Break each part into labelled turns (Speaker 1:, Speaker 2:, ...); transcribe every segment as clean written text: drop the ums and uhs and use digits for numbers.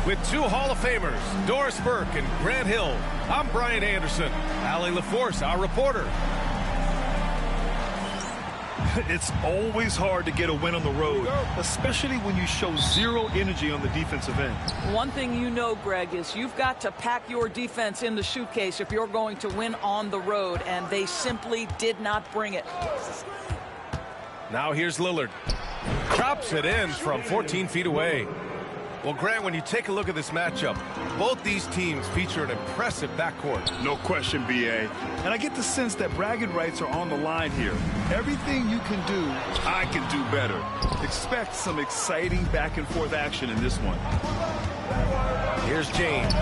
Speaker 1: With two Hall of Famers, Doris Burke and Grant Hill, I'm Brian Anderson. Allie LaForce, our reporter.
Speaker 2: It's always hard to get a win on the road, especially when you show zero energy on the defensive end.
Speaker 3: One thing you know, Greg, is you've got to pack your defense in the suitcase if you're going to win on the road, and they simply did not bring it.
Speaker 1: Now here's Lillard. Chops it in from 14 feet away. Well, Grant, when you take a look at this matchup, both these teams feature an impressive backcourt.
Speaker 2: No question, B.A. And I get the sense that bragging rights are on the line here. Everything you can do, I can do better. Expect some exciting back-and-forth action in this one.
Speaker 1: Here's James.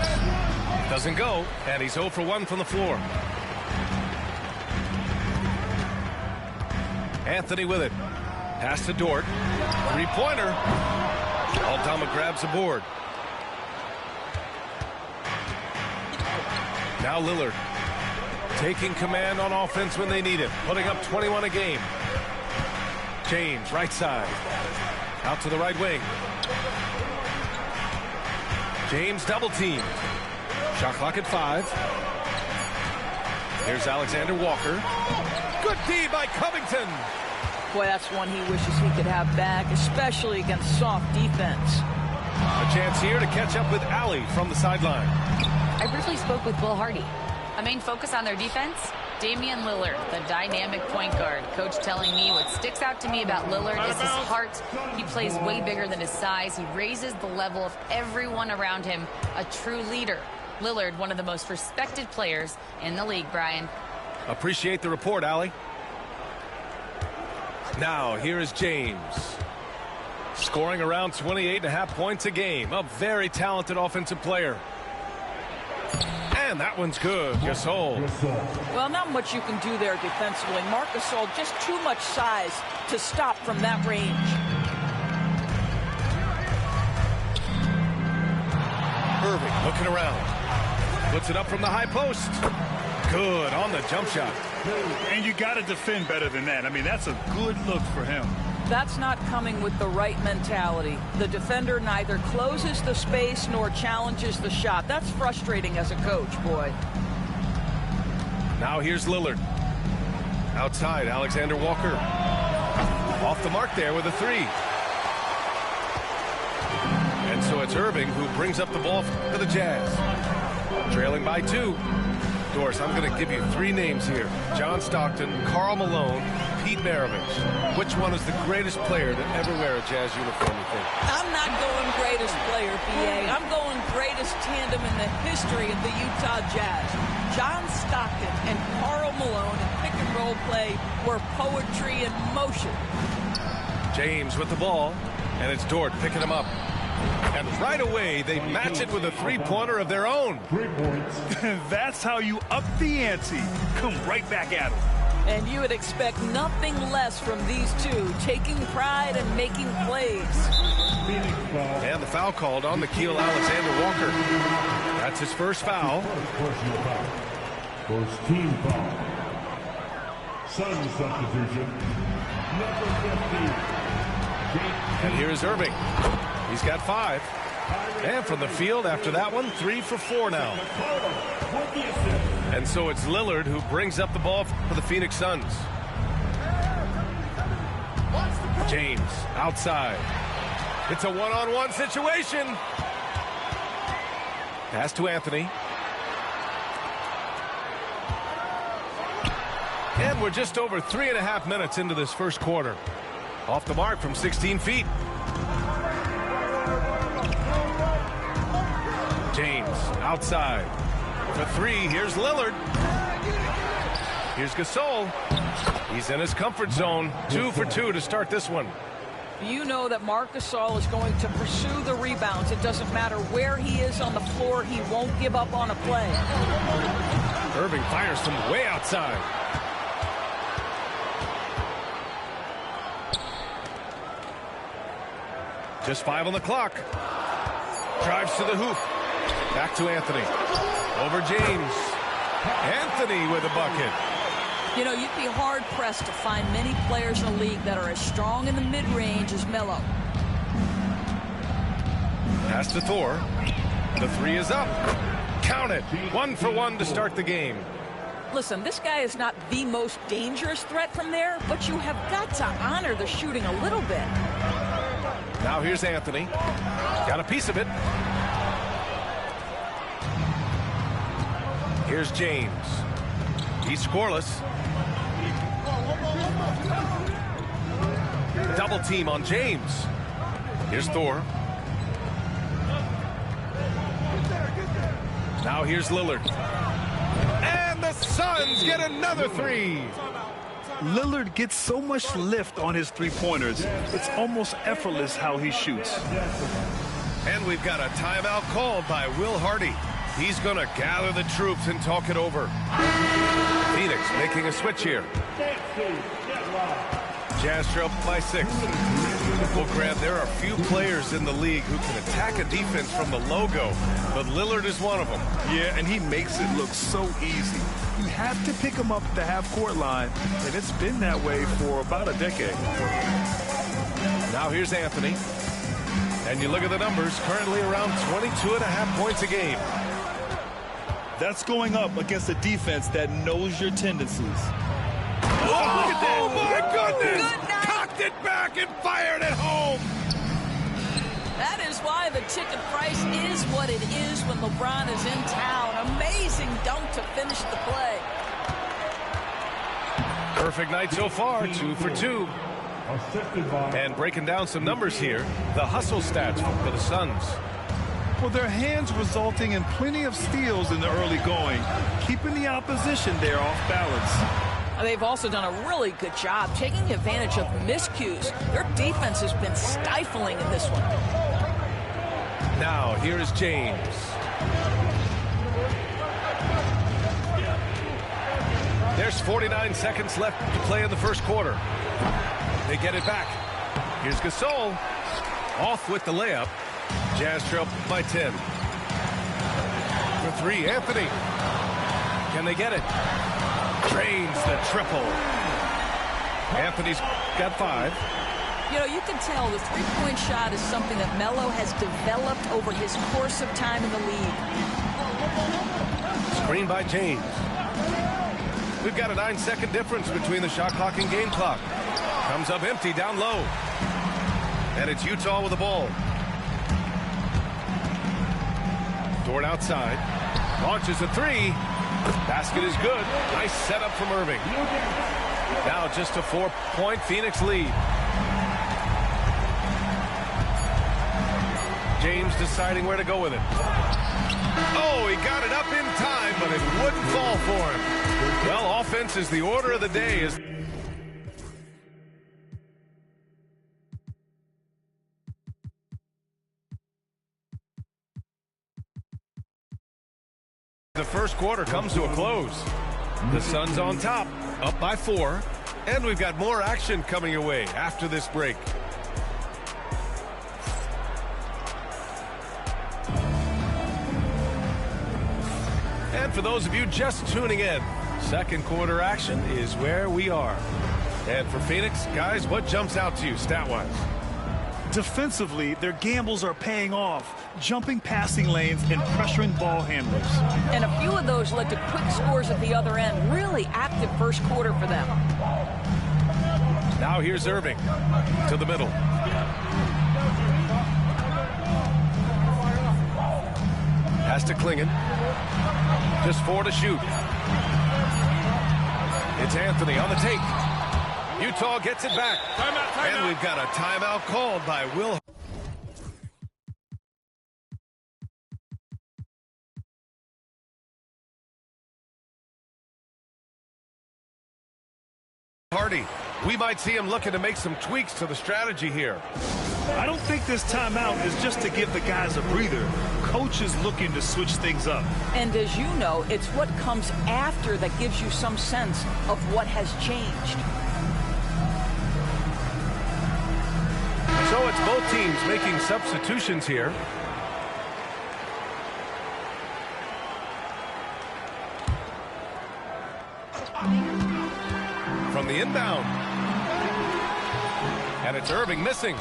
Speaker 1: Doesn't go, and he's 0 for 1 from the floor. Anthony with it. Pass to Dort. Three-pointer. Aldama grabs the board. Now Lillard taking command on offense when they need it, putting up 21 a game. James, right side. Out to the right wing. James double teamed. Shot clock at 5. Here's Alexander Walker. Good D by Covington.
Speaker 3: Boy, that's one he wishes he could have back, especially against soft defense.
Speaker 1: A chance here to catch up with Allie from the sideline.
Speaker 4: I briefly spoke with Will Hardy. A main focus on their defense? Damian Lillard, the dynamic point guard. Coach telling me what sticks out to me about Lillard is his heart. He plays way bigger than his size. He raises the level of everyone around him. A true leader. Lillard, one of the most respected players in the league, Brian.
Speaker 1: Appreciate the report, Allie. Now, here is James. Scoring around 28.5 points a game. A very talented offensive player. And that one's good. Gasol.
Speaker 3: Well, not much you can do there defensively. Marc Gasol, just too much size to stop from that range.
Speaker 1: Irving looking around. Puts it up from the high post. Good on the jump shot.
Speaker 2: And you got to defend better than that. I mean, that's a good look for him.
Speaker 3: That's not coming with the right mentality. The defender neither closes the space nor challenges the shot. That's frustrating as a coach, boy.
Speaker 1: Now here's Lillard. Outside, Alexander Walker. Off the mark there with a 3. And so it's Irving who brings up the ball for the Jazz. Trailing by 2. Doris, I'm going to give you 3 names here. John Stockton, Karl Malone, Pete Maravich. Which one is the greatest player to ever wear a Jazz uniform, you think?
Speaker 3: I'm not going greatest player, B.A. I'm going greatest tandem in the history of the Utah Jazz. John Stockton and Karl Malone in pick-and-roll play were poetry in motion.
Speaker 1: James with the ball, and it's Dort picking him up. And right away, they match it with a 3-pointer of their own.
Speaker 2: 3 points. That's how you up the ante. Come right back at them.
Speaker 3: And you would expect nothing less from these two, taking pride and making plays.
Speaker 1: And the foul called on Nickeil Alexander-Walker. That's his first foul.
Speaker 5: First team foul. Sun substitution. Number 50.
Speaker 1: And here's Irving. He's got 5. And from the field after that one, 3 for 4 now. And so it's Lillard who brings up the ball for the Phoenix Suns. James outside. It's a one-on-one situation. Pass to Anthony. And we're just over 3.5 minutes into this first quarter. Off the mark from 16 feet. James outside. For three, here's Lillard. Here's Gasol. He's in his comfort zone. 2 for 2 to start this one.
Speaker 3: You know that Marc Gasol is going to pursue the rebounds. It doesn't matter where he is on the floor. He won't give up on a play.
Speaker 1: Irving fires from way outside. Just 5 on the clock. Drives to the hoop. Back to Anthony. Over James. Anthony with a bucket.
Speaker 3: You know, you'd be hard-pressed to find many players in the league that are as strong in the mid-range as Melo.
Speaker 1: Pass to Thor. The three is up. Count it. 1 for 1 to start the game.
Speaker 3: Listen, this guy is not the most dangerous threat from there, but you have got to honor the shooting a little bit.
Speaker 1: Now here's Anthony. Got a piece of it. Here's James. He's scoreless. Double team on James. Here's Thor. Now here's Lillard. And the Suns get another three.
Speaker 2: Lillard gets so much lift on his three-pointers. It's almost effortless how he shoots.
Speaker 1: And we've got a timeout called by Will Hardy. He's going to gather the troops and talk it over. Phoenix making a switch here. Jazz trail by 6. Well, Graham, there are few players in the league who can attack a defense from the logo, but Lillard is one of them.
Speaker 2: Yeah, and he makes it look so easy. You have to pick him up at the half-court line, and it's been that way for about a decade.
Speaker 1: Now here's Anthony. And you look at the numbers, currently around 22.5 points a game.
Speaker 2: That's going up against a defense that knows your tendencies.
Speaker 1: Oh, my goodness! Cocked it back and fired it home!
Speaker 3: That is why the ticket price is what it is when LeBron is in town. Amazing dunk to finish the play.
Speaker 1: Perfect night so far, 2 for 2. And breaking down some numbers here, the hustle stats for the Suns.
Speaker 2: Well, their hands resulting in plenty of steals in the early going, keeping the opposition there off balance.
Speaker 3: They've also done a really good job taking advantage of miscues. Their defense has been stifling in this one.
Speaker 1: Now, here is James. There's 49 seconds left to play in the first quarter. They get it back. Here's Gasol. Off with the layup. Jazz trail by 10. For 3, Anthony. Can they get it? Drains the triple. Anthony's got 5.
Speaker 3: You know, you can tell the three-point shot is something that Melo has developed over his course of time in the league.
Speaker 1: Screen by James. We've got a 9-second difference between the shot clock and game clock. Comes up empty down low. And it's Utah with the ball. Dort outside. Launches a 3. Basket is good. Nice setup from Irving. Now just a 4-point Phoenix lead. James deciding where to go with it. Oh, he got it up in time, but it wouldn't fall for him. Well, offense is the order of the day. Is the first quarter comes to a close. The Suns on top, up by 4, and we've got more action coming your way after this break. And for those of you just tuning in, second quarter action is where we are. And for Phoenix, guys, what jumps out to you stat-wise?
Speaker 2: Defensively, their gambles are paying off, jumping passing lanes and pressuring ball handlers.
Speaker 3: And a few of those led to quick scores at the other end. Really active first quarter for them.
Speaker 1: Now here's Irving to the middle. Has to Klingon. Just 4 to shoot. It's Anthony on the take. Utah gets it back.
Speaker 2: Timeout.
Speaker 1: And we've got a timeout called by Will Hardy. We might see him looking to make some tweaks to the strategy here.
Speaker 2: I don't think this timeout is just to give the guys a breather. Coach is looking to switch things up.
Speaker 3: And as you know, it's what comes after that gives you some sense of what has changed.
Speaker 1: So it's both teams making substitutions here. From the inbound. And it's Irving missing.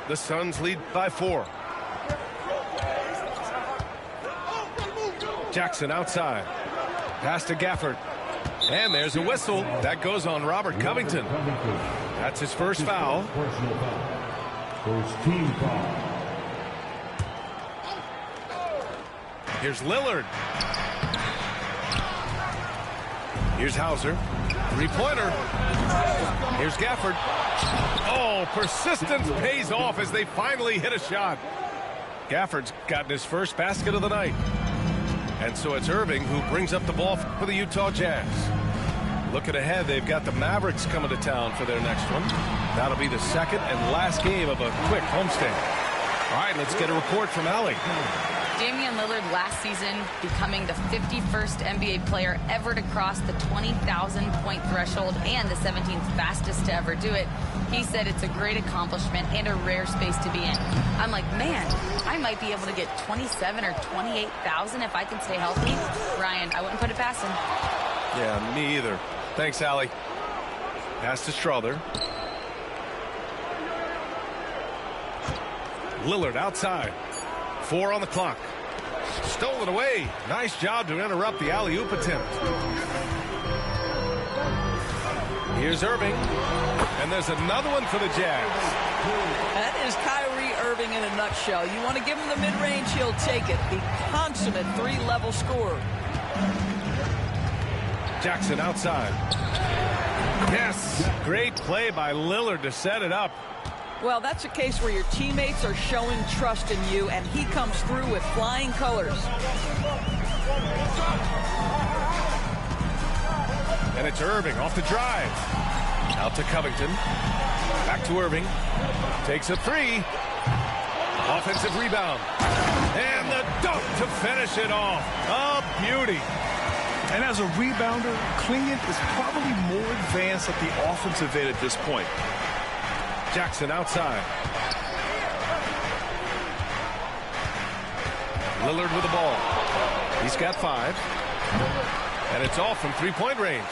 Speaker 1: The Suns lead by 4. Jackson outside. Pass to Gafford. And there's a whistle. That goes on Robert Covington. That's his first foul.
Speaker 5: Personal foul. First team foul.
Speaker 1: Here's Lillard. Here's Hauser. Three-pointer. Here's Gafford. Oh, persistence pays off as they finally hit a shot. Gafford's gotten his first basket of the night. And so it's Irving who brings up the ball for the Utah Jazz. Looking ahead, they've got the Mavericks coming to town for their next one. That'll be the second and last game of a quick homestand. All right, let's get a report from Allie.
Speaker 4: Damian Lillard last season becoming the 51st NBA player ever to cross the 20,000-point threshold and the 17th fastest to ever do it. He said it's a great accomplishment and a rare space to be in. I'm like, man, I might be able to get 27 or 28,000 if I can stay healthy. Ryan, I wouldn't put it past him.
Speaker 1: Yeah, me either. Thanks, Allie. Pass to Strother. Lillard outside. 4 on the clock. Stolen away. Nice job to interrupt the alley-oop attempt. Here's Irving. And there's another one for the Jazz.
Speaker 3: That is Kyrie Irving in a nutshell. You want to give him the mid-range, he'll take it. The consummate 3-level scorer.
Speaker 1: Jackson outside. Yes. Great play by Lillard to set it up.
Speaker 3: Well, that's a case where your teammates are showing trust in you, and he comes through with flying colors.
Speaker 1: And it's Irving off the drive. Out to Covington. Back to Irving. Takes a 3. Offensive rebound. And the dunk to finish it off. A beauty.
Speaker 2: And as a rebounder, Klingon is probably more advanced at the offensive end at this point.
Speaker 1: Jackson outside. Lillard with the ball. He's got 5. And it's off from three-point range.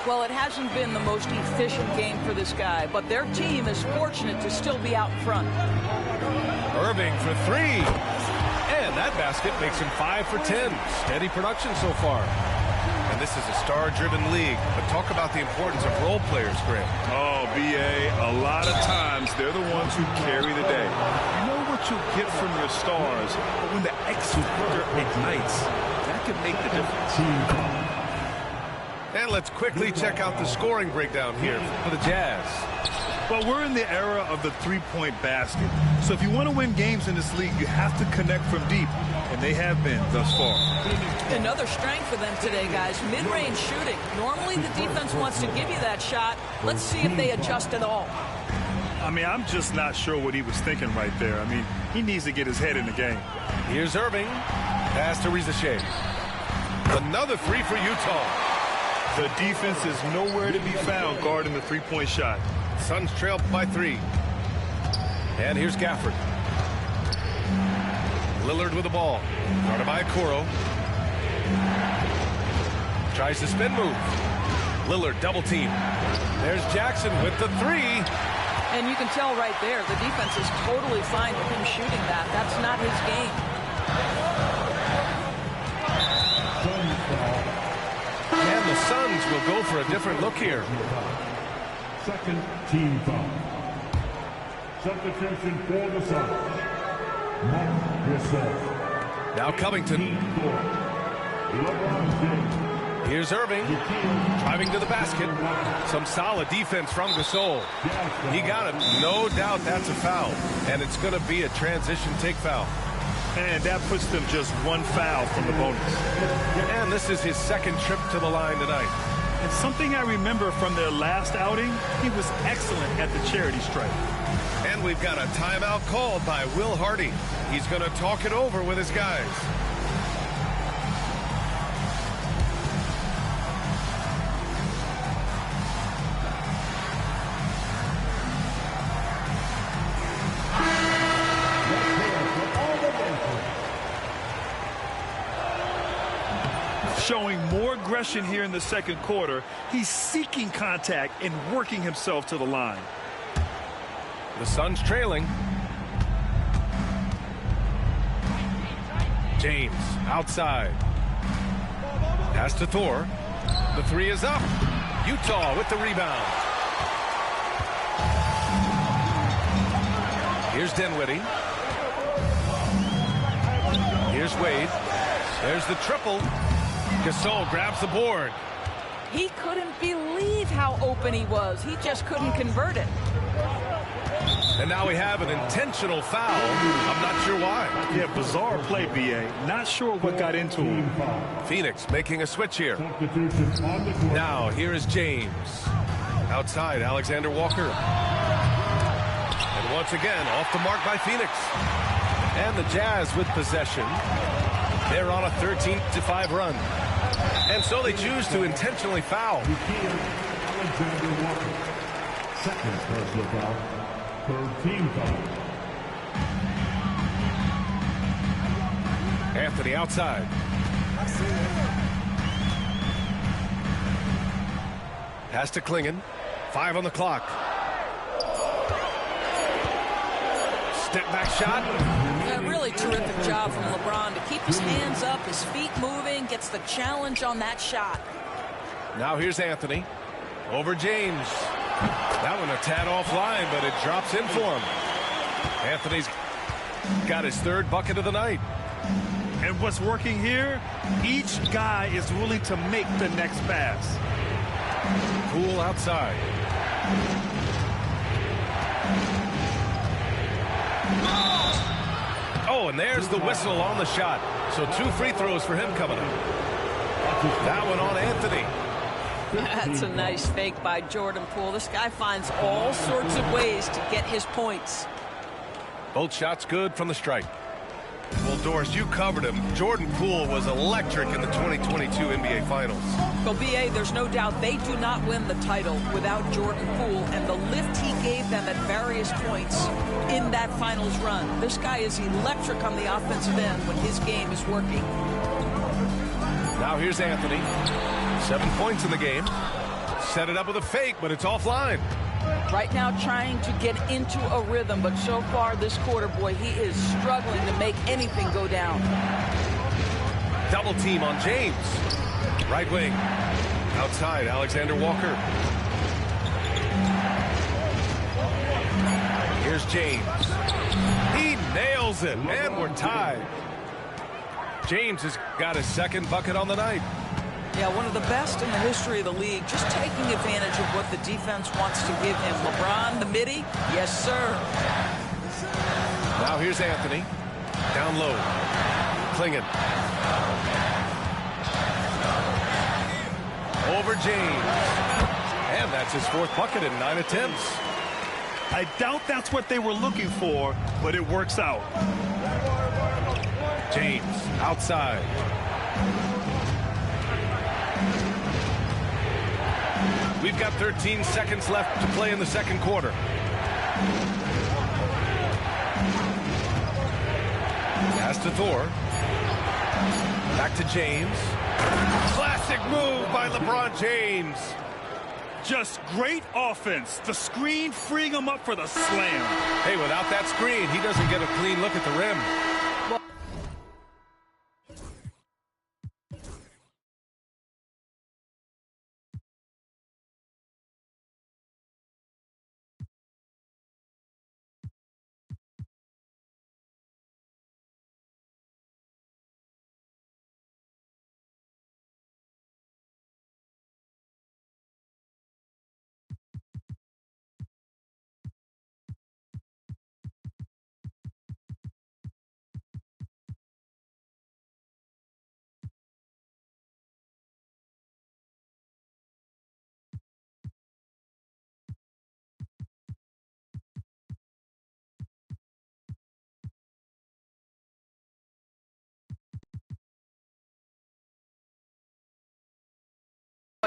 Speaker 3: Well, it hasn't been the most efficient game for this guy, but their team is fortunate to still be out in front.
Speaker 1: Irving for 3. And that basket makes him 5 for 10. Steady production so far. And this is a star-driven league. But talk about the importance of role players, Grant.
Speaker 2: Oh, B.A., a lot of times they're the ones who carry the day. You know what you'll get from your stars, but when the X factor ignites, that can make the difference.
Speaker 1: And let's quickly check out the scoring breakdown here for the Jazz.
Speaker 2: Well, we're in the era of the three-point basket. So if you want to win games in this league, you have to connect from deep. And they have been thus far.
Speaker 3: Another strength for them today, guys. Mid-range shooting. Normally the defense wants to give you that shot. Let's see if they adjust at all.
Speaker 2: I mean, I'm just not sure what he was thinking right there. I mean, he needs to get his head in the game.
Speaker 1: Here's Irving. Pass to Rizachet. Another 3 for Utah.
Speaker 2: The defense is nowhere to be found guarding the three-point shot.
Speaker 1: Suns trail by 3. And here's Gafford. Lillard with the ball. Guarded by Okoro. Tries the spin move. Lillard double team. There's Jackson with the 3.
Speaker 3: And you can tell right there, the defense is totally fine with him shooting that. That's not his game.
Speaker 1: And the the Suns will go for a different look here.
Speaker 5: Second team foul. Substitution for the Suns. Mark Gasol.
Speaker 1: Now Covington.
Speaker 5: LeBron James.
Speaker 1: Here's Irving, driving to the basket. Some solid defense from Gasol. He got it. No doubt that's a foul. And it's going to be a transition take foul.
Speaker 2: And that puts them just one foul from the bonus.
Speaker 1: And this is his second trip to the line tonight.
Speaker 2: And something I remember from their last outing, he was excellent at the charity stripe.
Speaker 1: And we've got a timeout called by Will Hardy. He's going to talk it over with his guys.
Speaker 2: Showing more aggression here in the second quarter. He's seeking contact and working himself to the line.
Speaker 1: The Suns trailing. James outside. Pass to Thor. The three is up. Utah with the rebound. Here's Dinwiddie. Here's Wade. There's the triple. Gasol grabs the board.
Speaker 3: He couldn't believe how open he was. He just couldn't convert it.
Speaker 1: And now we have an intentional foul. I'm not sure why.
Speaker 2: Yeah, bizarre play, B.A. Not sure what got into him.
Speaker 1: Phoenix making a switch here.
Speaker 5: Substitution on the court.
Speaker 1: Now here is James. Outside, Alexander Walker. And once again, off the mark by Phoenix. And the Jazz with possession. They're on a 13-5 run. And so they choose to intentionally foul.
Speaker 5: Alexander Walker. Second personal foul. Third team foul.
Speaker 1: Anthony outside. Pass to Klingon. 5 on the clock. Step back shot.
Speaker 3: A really terrific job from LeBron to keep his hands up, his feet moving, gets the challenge on that shot.
Speaker 1: Now here's Anthony. Over James. That one a tad offline, but it drops in for him. Anthony's got his third bucket of the night.
Speaker 2: And what's working here, each guy is willing to make the next pass.
Speaker 1: Poole outside. Oh, and there's the whistle on the shot. So 2 free throws for him coming up. That one on Anthony.
Speaker 3: That's a nice fake by Jordan Poole. This guy finds all sorts of ways to get his points.
Speaker 1: Both shots good from the strike. Well, Doris, you covered him. Jordan Poole was electric in the 2022 NBA Finals.
Speaker 3: Well, B.A., there's no doubt they do not win the title without Jordan Poole and the lift he gave them at various points in that finals run. This guy is electric on the offensive end when his game is working.
Speaker 1: Now here's Anthony. 7 points in the game. Set it up with a fake, but it's offline.
Speaker 3: Right now trying to get into a rhythm, but so far this quarter, boy, he is struggling to make anything go down.
Speaker 1: Double team on James. Right wing. Outside, Alexander Walker. Here's James. He nails it, and we're tied. James has got his second bucket on the night.
Speaker 3: Yeah, one of the best in the history of the league, just taking advantage of what the defense wants to give him. LeBron, the midi, yes, sir.
Speaker 1: Now here's Anthony. Down low. Klingon. Over James. And that's his 4th bucket in 9 attempts.
Speaker 2: I doubt that's what they were looking for, but it works out.
Speaker 1: James outside. We've got 13 seconds left to play in the second quarter. Pass to Thor. Back to James. Classic move by LeBron James.
Speaker 2: Just great offense. The screen freeing him up for the slam.
Speaker 1: Hey, without that screen, he doesn't get a clean look at the rim.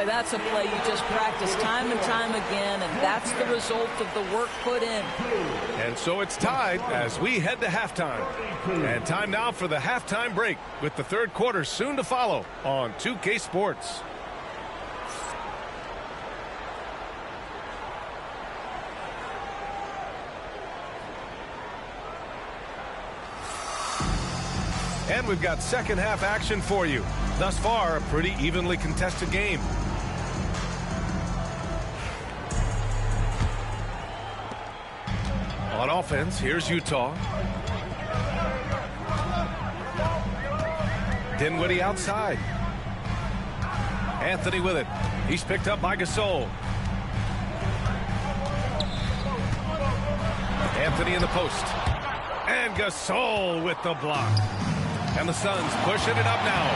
Speaker 3: That's a play you just practice time and time again, and that's the result of the work put in.
Speaker 1: And so it's tied as we head to halftime. And time now for the halftime break, with the third quarter soon to follow on 2K Sports. And we've got second half action for you. Thus far, a pretty evenly contested game. On offense, here's Utah. Dinwiddie outside. Anthony with it. He's picked up by Gasol. Anthony in the post. And Gasol with the block. And the Suns pushing it up now.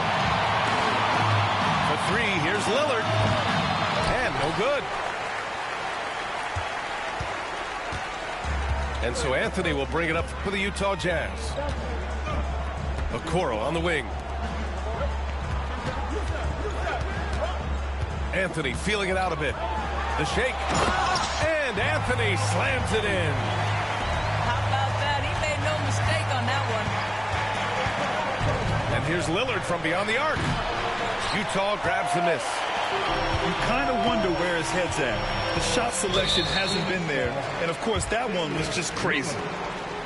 Speaker 1: For three, here's Lillard. And no good. And so Anthony will bring it up for the Utah Jazz. Okoro on the wing. Anthony feeling it out a bit. The shake. And Anthony slams it in.
Speaker 3: How about that? He made no mistake on that one.
Speaker 1: And here's Lillard from beyond the arc. Utah grabs the miss.
Speaker 2: You kind of wonder where his head's at. The shot selection hasn't been there. And, of course, that one was just crazy.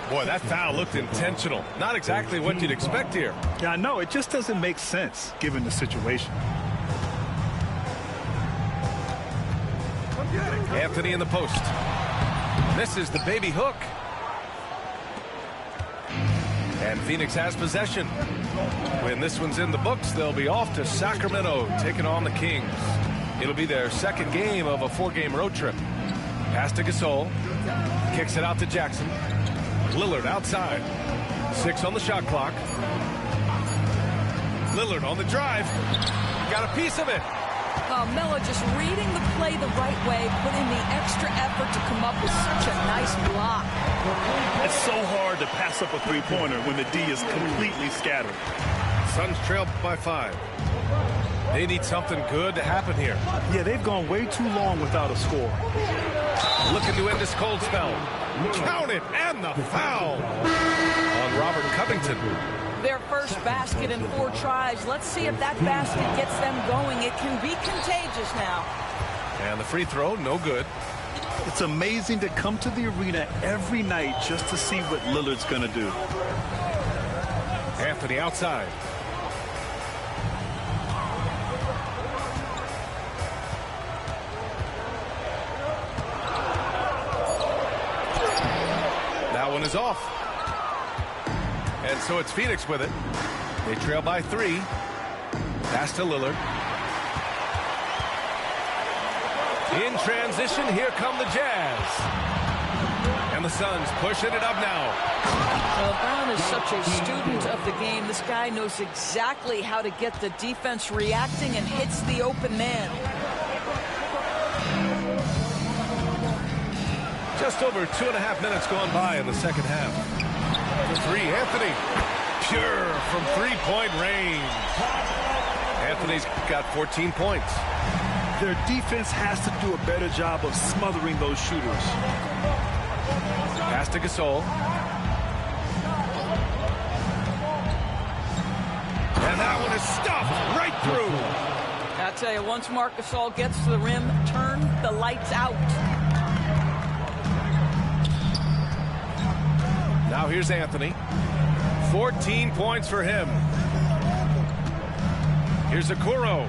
Speaker 1: Boy, that foul looked intentional. Not exactly what you'd expect here.
Speaker 2: Yeah, I know. It just doesn't make sense, given the situation.
Speaker 1: Anthony in the post. Misses the baby hook. And Phoenix has possession. When this one's in the books, they'll be off to Sacramento, taking on the Kings. It'll be their second game of a 4-game road trip. Pass to Gasol. Kicks it out to Jackson. Lillard outside. 6 on the shot clock. Lillard on the drive. Got a piece of it.
Speaker 3: Melo just reading the play the right way, putting the extra effort to come up with such a nice block.
Speaker 2: It's so hard to pass up a three-pointer when the D is completely scattered.
Speaker 1: Suns trail by 5. They need something good to happen here.
Speaker 2: Yeah, they've gone way too long without a score.
Speaker 1: Looking to end this cold spell. Count it, and the foul on Robert Covington.
Speaker 3: Their first basket in 4 tries. Let's see if that basket gets them going. It can be contagious now.
Speaker 1: And the free throw, no good.
Speaker 2: It's amazing to come to the arena every night just to see what Lillard's going to do.
Speaker 1: Anthony outside. That one is off. And so it's Phoenix with it. They trail by 3. Pass to Lillard. In transition, here come the Jazz. And the Suns pushing it up now.
Speaker 3: Well, Brown is such a student of the game. This guy knows exactly how to get the defense reacting and hits the open man.
Speaker 1: Just over 2.5 minutes gone by in the second half. The 3, Anthony. Pure from 3-point range. Anthony's got 14 points.
Speaker 2: Their defense has to do a better job of smothering those shooters.
Speaker 1: Pass to Gasol. And that one is stuffed right through.
Speaker 3: I tell you, once Marc Gasol gets to the rim, turn the lights out.
Speaker 1: Now here's Anthony. 14 points for him. Here's Okoro.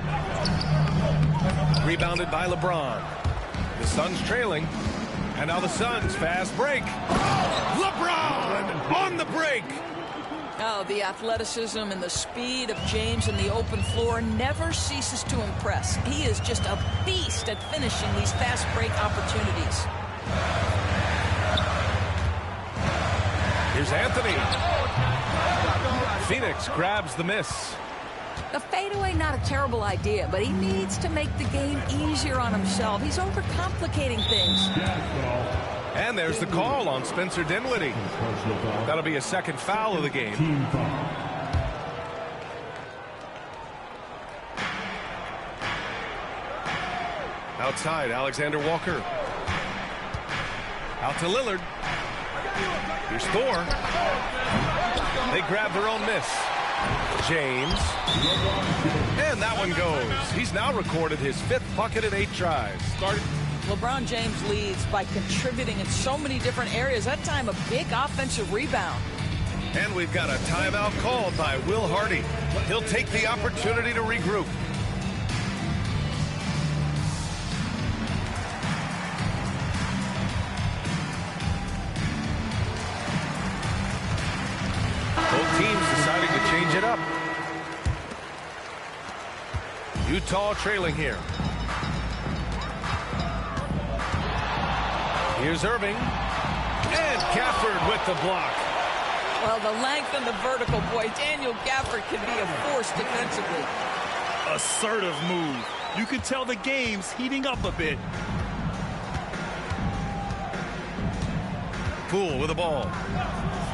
Speaker 1: Rebounded by LeBron. The Suns trailing. And now the Suns fast break. LeBron on the break.
Speaker 3: Oh, the athleticism and the speed of James in the open floor never ceases to impress. He is just a beast at finishing these fast break opportunities.
Speaker 1: Here's Anthony. Phoenix grabs the miss.
Speaker 3: The fadeaway, not a terrible idea, but he needs to make the game easier on himself. He's overcomplicating things.
Speaker 1: And there's the call on Spencer Dinwiddie. That'll be a second foul of the game. Outside, Alexander Walker. Out to Lillard. Here's Thor. They grab their own miss. James. And that one goes. He's now recorded his 5th bucket in 8 tries.
Speaker 3: LeBron James leads by contributing in so many different areas. That time, a big offensive rebound.
Speaker 1: And we've got a timeout called by Will Hardy. He'll take the opportunity to regroup. Both teams deciding to change it up. Utah trailing here. Here's Irving. And Gafford with the block.
Speaker 3: Well, the length and the vertical, boy, Daniel Gafford can be a force defensively.
Speaker 2: Assertive move. You can tell the game's heating up a bit.
Speaker 1: Poole with the ball.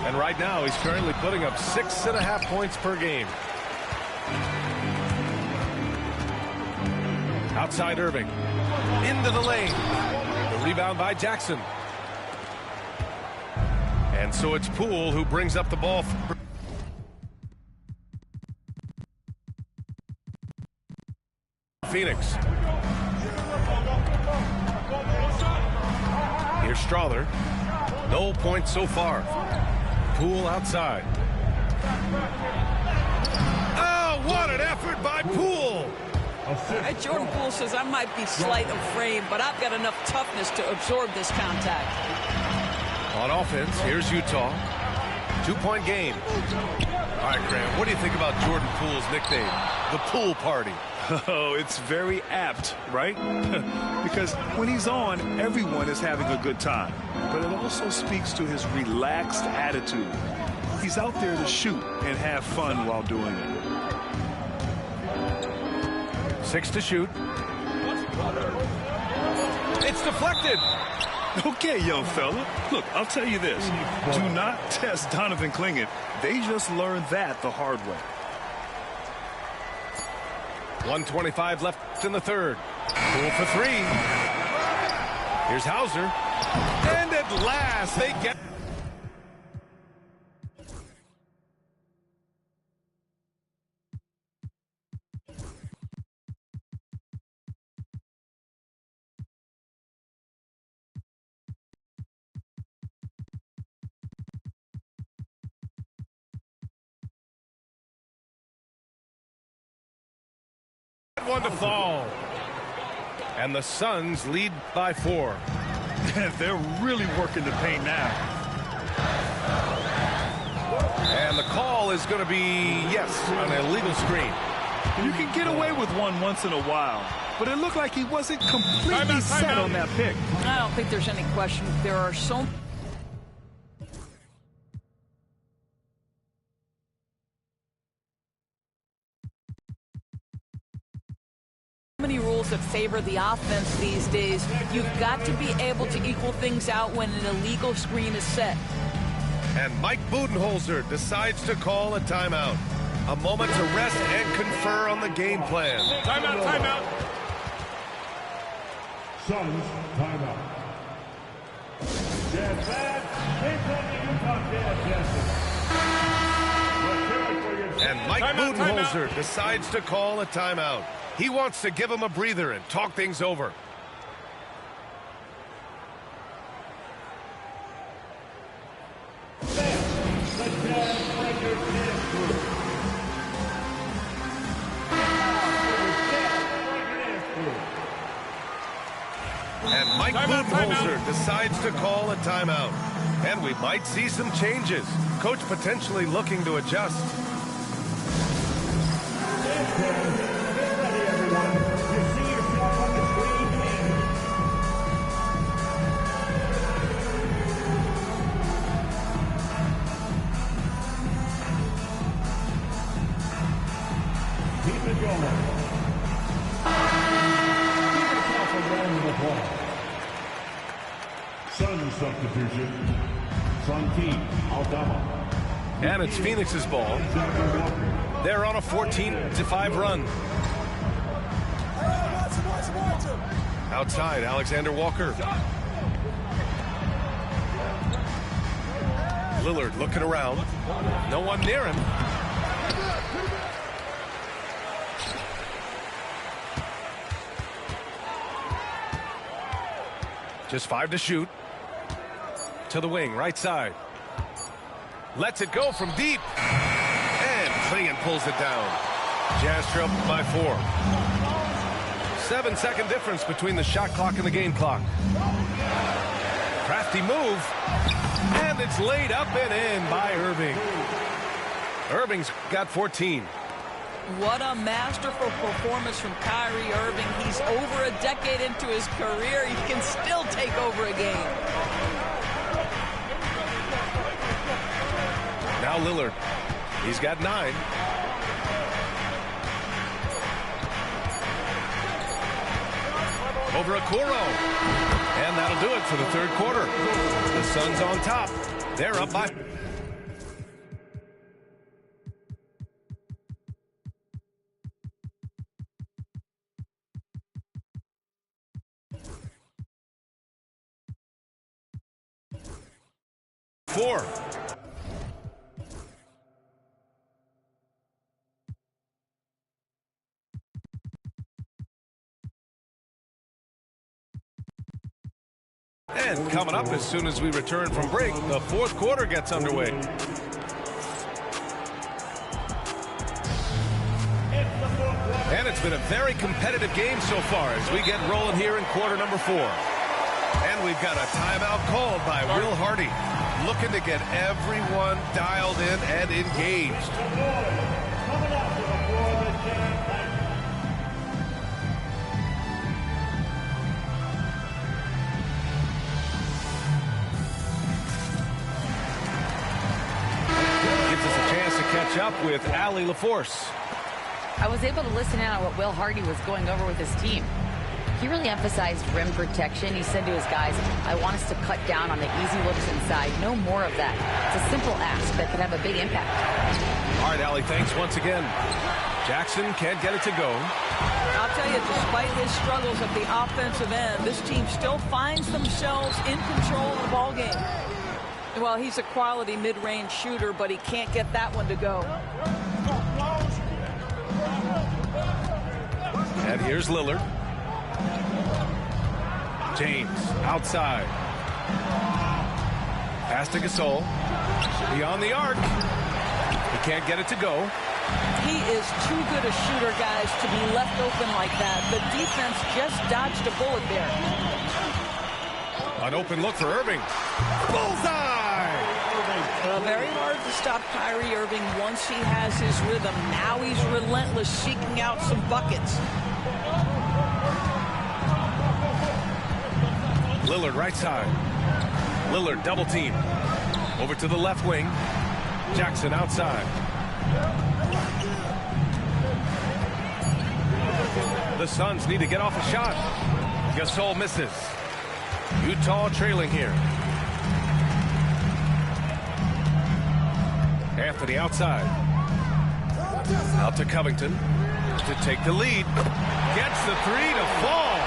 Speaker 1: And right now, he's currently putting up 6.5 points per game. Outside Irving. Into the lane. The rebound by Jackson. And so it's Poole who brings up the ball. Phoenix. Here's Strawther. No points so far. Poole outside. Oh, what an effort by Poole!
Speaker 3: Jordan Poole says, I might be slight of frame, but I've got enough toughness to absorb this contact.
Speaker 1: On offense, here's Utah. 2-point game. All right, Graham, what do you think about Jordan Poole's nickname, the Pool Party?
Speaker 2: Oh, it's very apt, right? Because when he's on, everyone is having a good time. But it also speaks to his relaxed attitude. He's out there to shoot and have fun while doing it.
Speaker 1: 6 to shoot. It's deflected.
Speaker 2: Okay, young fella. Look, I'll tell you this. Do not test Donovan Clingan. They just learned that the hard way.
Speaker 1: 1:25 left in the third. Poole for 3. Here's Hauser. And at last, they get... one to fall. And the Suns lead by 4.
Speaker 2: They're really working the paint now.
Speaker 1: And the call is going to be, yes, an illegal screen.
Speaker 2: You can get away with one once in a while, but it looked like he wasn't completely set on that pick.
Speaker 3: I don't think there's any question. There are so many rules that favor the offense these days. You've got to be able to equal things out when an illegal screen is set.
Speaker 1: And Mike Budenholzer decides to call a timeout. A moment to rest and confer on the game plan.
Speaker 5: Timeout, timeout. Suns, timeout. Jazz bad. They Utah Jazz.
Speaker 1: And Mike Budenholzer decides to call a timeout. He wants to give him a breather and talk things over. And Mike Budenholzer decides to call a timeout. And we might see some changes. Coach potentially looking to adjust.
Speaker 5: Keep it going. Keep yourself around the ball. Sun substitution. Sun team, Aldama.
Speaker 1: And it's Phoenix's ball. They're on a 14-5 run. Outside, Alexander Walker. Lillard looking around. No one near him. Just 5 to shoot. To the wing, right side. Lets it go from deep. And Klingon pulls it down. Jazz trail by 4. 7-second difference between the shot clock and the game clock. Crafty move. And it's laid up and in by Irving. Irving's got 14.
Speaker 3: What a masterful performance from Kyrie Irving. He's over a decade into his career. He can still take over a game.
Speaker 1: Now Lillard. He's got 9. Over Okoro. And that'll do it for the third quarter. The Suns on top. They're up by... four. And coming up as soon as we return from break, the fourth quarter gets underway. And it's been a very competitive game so far as we get rolling here in quarter number 4. And we've got a timeout called by Will Hardy, looking to get everyone dialed in and engaged. Gives us a chance to catch up with Allie LaForce.
Speaker 4: I was able to listen in on what Will Hardy was going over with his team. He really emphasized rim protection. He said to his guys, I want us to cut down on the easy looks inside. No more of that. It's a simple ask that could have a big impact.
Speaker 1: All right, Allie, thanks once again. Jackson can't get it to go.
Speaker 3: I'll tell you, despite his struggles at the offensive end, this team still finds themselves in control of the ball game. Well, he's a quality mid-range shooter, but he can't get that one to go.
Speaker 1: And here's Lillard. James outside. Pass to Gasol. Beyond the arc. He can't get it to go.
Speaker 3: He is too good a shooter, guys, to be left open like that. The defense just dodged a bullet there.
Speaker 1: An open look for Irving. Bullseye!
Speaker 3: Very hard to stop Kyrie Irving once he has his rhythm. Now he's relentless, seeking out some buckets.
Speaker 1: Lillard right side. Lillard double team. Over to the left wing. Jackson outside. The Suns need to get off a shot. Gasol misses. Utah trailing here. Anthony outside. Out to Covington to take the lead. Gets the 3 to fall.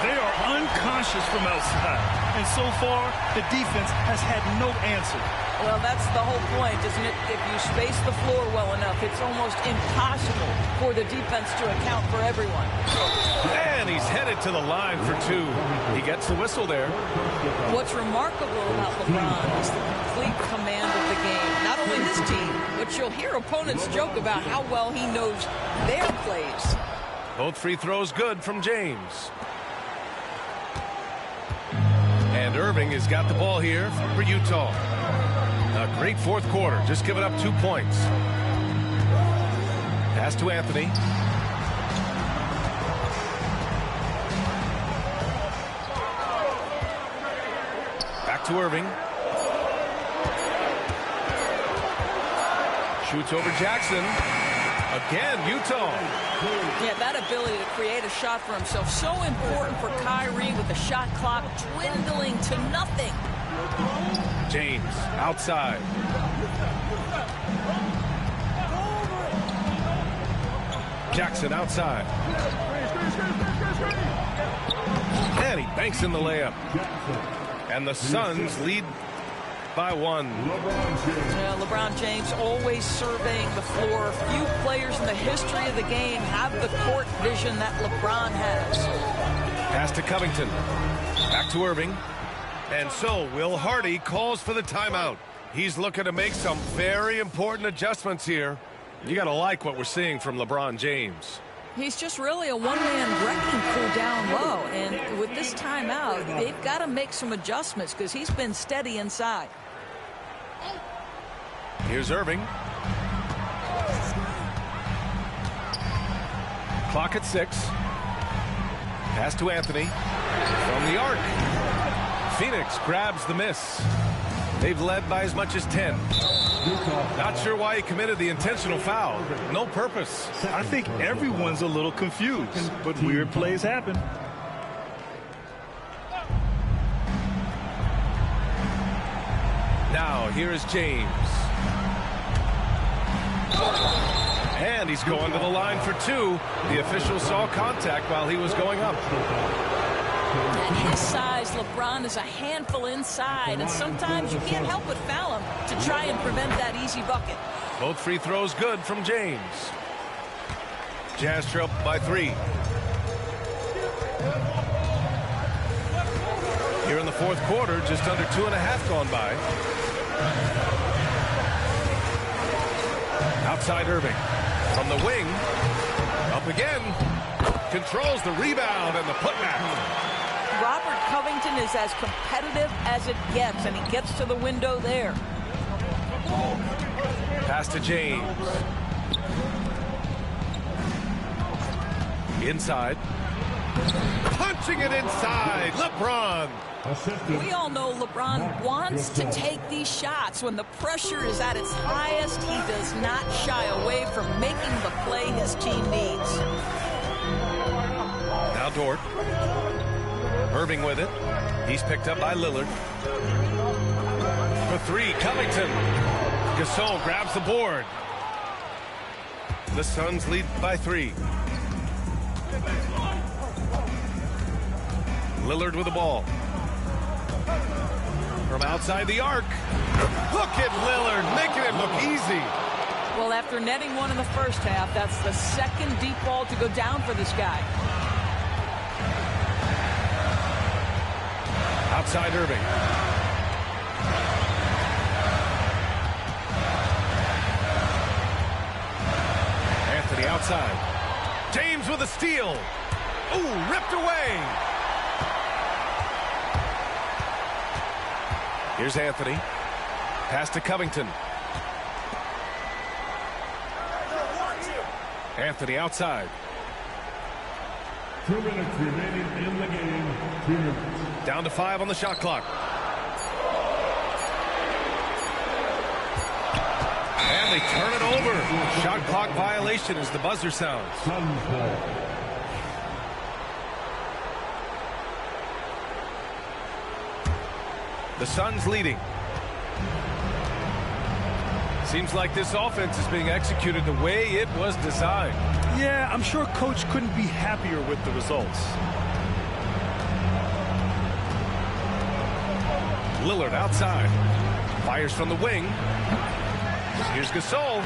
Speaker 2: They are unconscious from outside. And so far, the defense has had no answer.
Speaker 3: Well, that's the whole point, isn't it? If you space the floor well enough, it's almost impossible for the defense to account for everyone.
Speaker 1: And he's headed to the line for 2. He gets the whistle there.
Speaker 3: What's remarkable about LeBron is the complete command of the game. Not only his team, but you'll hear opponents joke about how well he knows their plays.
Speaker 1: Both free throws good from James. And Irving has got the ball here for Utah. A great fourth quarter, just giving up 2 points. Pass to Anthony. Back to Irving. Shoots over Jackson. Again, Utah.
Speaker 3: Yeah, that ability to create a shot for himself, so important for Kyrie with the shot clock dwindling to nothing.
Speaker 1: James outside. Jackson outside. And he banks in the layup. And the Suns lead by 1.
Speaker 3: LeBron James always surveying the floor. Few players in the history of the game have the court vision that LeBron has.
Speaker 1: Pass to Covington. Back to Irving. And so Will Hardy calls for the timeout. He's looking to make some very important adjustments here. You got to like what we're seeing from LeBron James.
Speaker 3: He's just really a one-man wrecking crew down low. And with this timeout, they've got to make some adjustments because he's been steady inside.
Speaker 1: Here's Irving. Clock at 6. Pass to Anthony. From the arc. Phoenix grabs the miss. They've led by as much as 10. Not sure why he committed the intentional foul. No purpose.
Speaker 2: I think everyone's a little confused, but weird plays happen.
Speaker 1: Now here is James. And he's going to the line for 2. The official saw contact while he was going up.
Speaker 3: At his size, LeBron is a handful inside, and sometimes you can't help but foul him to try and prevent that easy bucket.
Speaker 1: Both free throws good from James. Jazz trail by 3. Here in the fourth quarter, just under 2.5 gone by. Outside Irving. From the wing. Up again. Controls the rebound and the putback.
Speaker 3: Robert Covington is as competitive as it gets, and he gets to the window there.
Speaker 1: Pass to James. Inside. Punching it inside. LeBron.
Speaker 3: We all know LeBron wants to take these shots. When the pressure is at its highest, he does not shy away from making the play his team needs.
Speaker 1: Now Dort. Irving with it. He's picked up by Lillard. For 3, Covington. Gasol grabs the board. The Suns lead by 3. Lillard with the ball. From outside the arc. Look at Lillard making it look easy.
Speaker 3: Well, after netting one in the first half, that's the second deep ball to go down for this guy.
Speaker 1: Outside Irving. Anthony outside. James with a steal. Ooh, ripped away. Here's Anthony. Pass to Covington. Anthony outside.
Speaker 5: 2 minutes remaining in the game. 2 minutes.
Speaker 1: Down to 5 on the shot clock. And they turn it over. Shot clock violation as the buzzer sounds.
Speaker 5: Suns ball.
Speaker 1: The Suns leading. Seems like this offense is being executed the way it was designed.
Speaker 2: Yeah, I'm sure Coach couldn't be happier with the results.
Speaker 1: Lillard outside. Fires from the wing. Here's Gasol.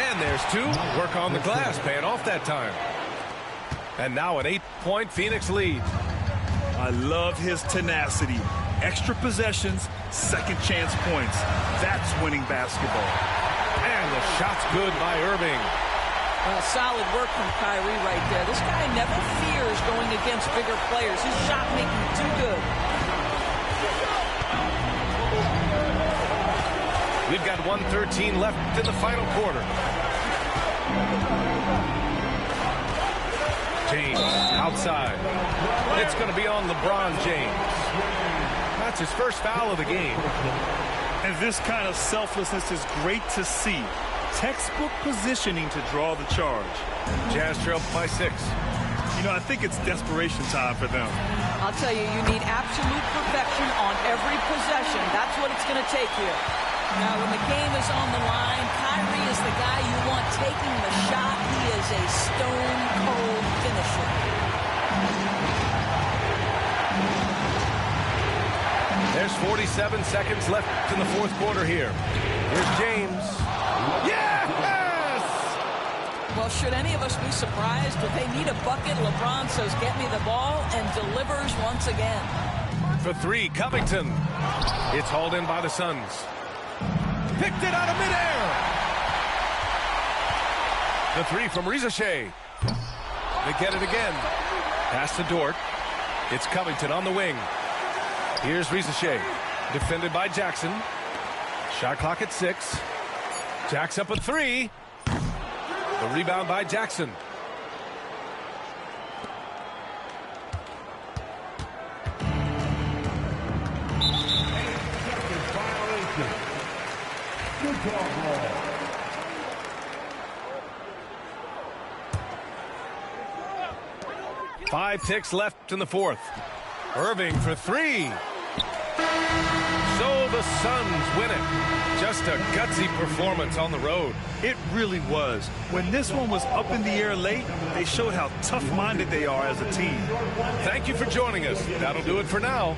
Speaker 1: And there's 2. Work on the glass, paying off that time. And now an 8-point Phoenix lead.
Speaker 2: I love his tenacity. Extra possessions, second chance points. That's winning basketball.
Speaker 1: And the shot's good by Irving.
Speaker 3: Well, solid work from Kyrie right there. This guy never fears going against bigger players. His shot making too good.
Speaker 1: We've got 1:13 left in the final quarter. James outside. It's going to be on LeBron James. That's his first foul of the game.
Speaker 2: And this kind of selflessness is great to see. Textbook positioning to draw the charge.
Speaker 1: Jazz trail by 6.
Speaker 2: You know, I think it's desperation time for them.
Speaker 3: I'll tell you, you need absolute perfection on every possession. That's what it's going to take here. Now, when the game is on the line, Kyrie is the guy you want taking the shot. He is a stone-cold finisher.
Speaker 1: There's 47 seconds left in the fourth quarter here. Here's James. Yes!
Speaker 3: Well, should any of us be surprised if they need a bucket? LeBron says, get me the ball, and delivers once again.
Speaker 1: For three, Covington. It's hauled in by the Suns. Picked it out of midair. The three from Rizachet. They get it again. Pass to Dort. It's Covington on the wing. Here's Rizachet. Defended by Jackson. Shot clock at 6. Jack's up a 3. The rebound by Jackson. Five ticks left in the fourth. Irving for 3. So the Suns win it. Just a gutsy performance on the road.
Speaker 2: It really was. When this one was up in the air late, they showed how tough-minded they are as a team.
Speaker 1: Thank you for joining us. That'll do it for now.